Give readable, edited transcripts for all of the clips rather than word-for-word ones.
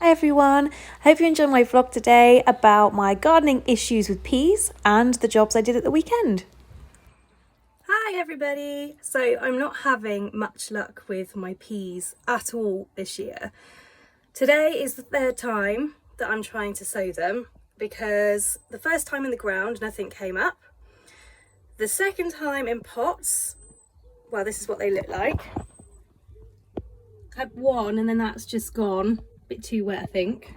Hi everyone, hope you enjoyed my vlog today about my gardening issues with peas and the jobs I did at the weekend. Hi everybody, so I'm not having much luck with my peas at all this year. Today is the third time that I'm trying to sow them because the first time in the ground nothing came up. The second time in pots, well, this is what they look like. I had one and then that's just gone. Bit too wet, I think.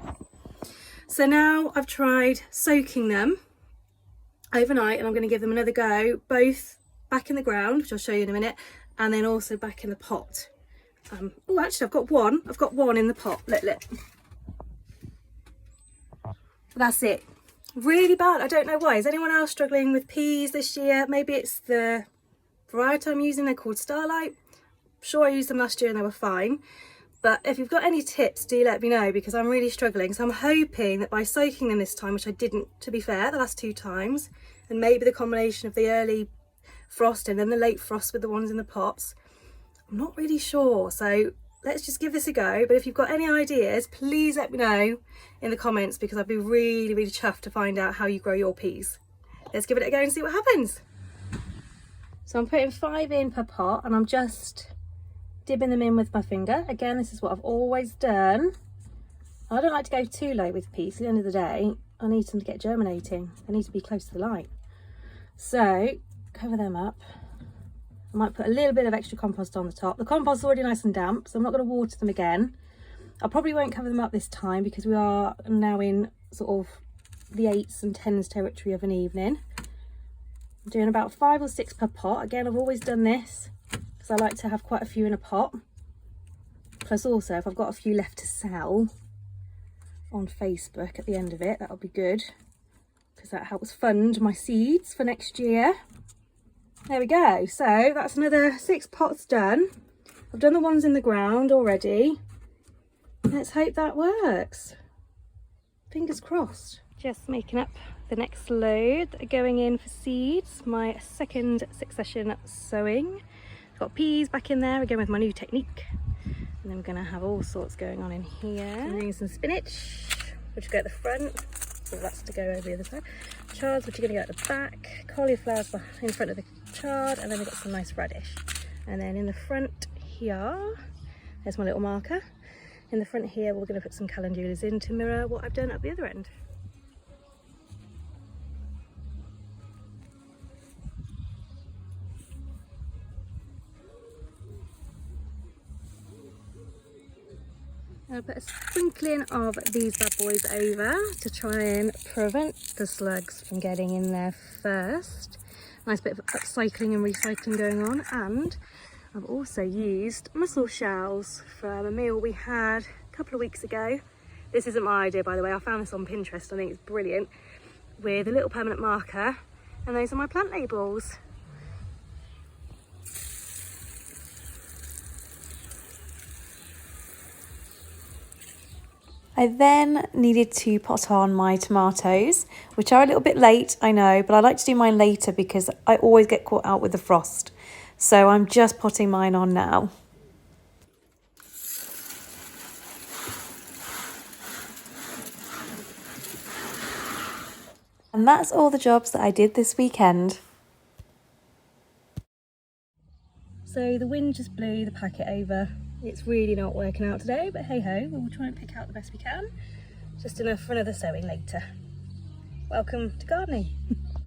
So now I've tried soaking them overnight and I'm going to give them another go, both back in the ground, which I'll show you in a minute, and then also back in the pot. Oh, actually I've got one in the pot. Look. That's it. Really bad. I don't know why. Is anyone else struggling with peas this year? Maybe it's the variety I'm using. They're called Starlight. I'm sure I used them last year and they were fine. But if you've got any tips, do let me know because I'm really struggling. So I'm hoping that by soaking them this time, which I didn't, to be fair, the last two times, and maybe the combination of the early frost and then the late frost with the ones in the pots, I'm not really sure. So let's just give this a go. But if you've got any ideas, please let me know in the comments because I'd be really, really chuffed to find out how you grow your peas. Let's give it a go and see what happens. So I'm putting 5 in per pot and I'm just dipping them in with my finger. Again, this is what I've always done. I don't like to go too low with peas. At the end of the day, I need them to get germinating. They need to be close to the light. So cover them up. I might put a little bit of extra compost on the top. The compost's already nice and damp, so I'm not going to water them again. I probably won't cover them up this time because we are now in sort of the 8s and 10s territory of an evening. I'm doing about 5 or 6 per pot. Again, I've always done this because I like to have quite a few in a pot. Plus also, if I've got a few left to sell on Facebook at the end of it, that'll be good because that helps fund my seeds for next year. There we go. So that's another 6 pots done. I've done the ones in the ground already. Let's hope that works. Fingers crossed. Just making up the next load that are going in for seeds. My second succession sowing. Got peas back in there again with my new technique, and then we're going to have all sorts going on in here. I'm doing some spinach, which will go at the front, so that's to go over the other side. Chards, which are going to go at the back. Cauliflowers in front of the chard, and then we've got some nice radish. And then in the front here, there's my little marker. In the front here, we're going to put some calendulas in to mirror what I've done at the other end. I'll put a sprinkling of these bad boys over to try and prevent the slugs from getting in there first. Nice bit of upcycling and recycling going on. And I've also used mussel shells from a meal we had a couple of weeks ago. This isn't my idea, by the way. I found this on Pinterest. I think it's brilliant. With a little permanent marker. And those are my plant labels. I then needed to pot on my tomatoes, which are a little bit late, I know, but I like to do mine later because I always get caught out with the frost. So I'm just potting mine on now. And that's all the jobs that I did this weekend. So the wind just blew the packet over. It's really not working out today, but hey ho, we'll try and pick out the best we can. Just enough for another sowing later. Welcome to gardening.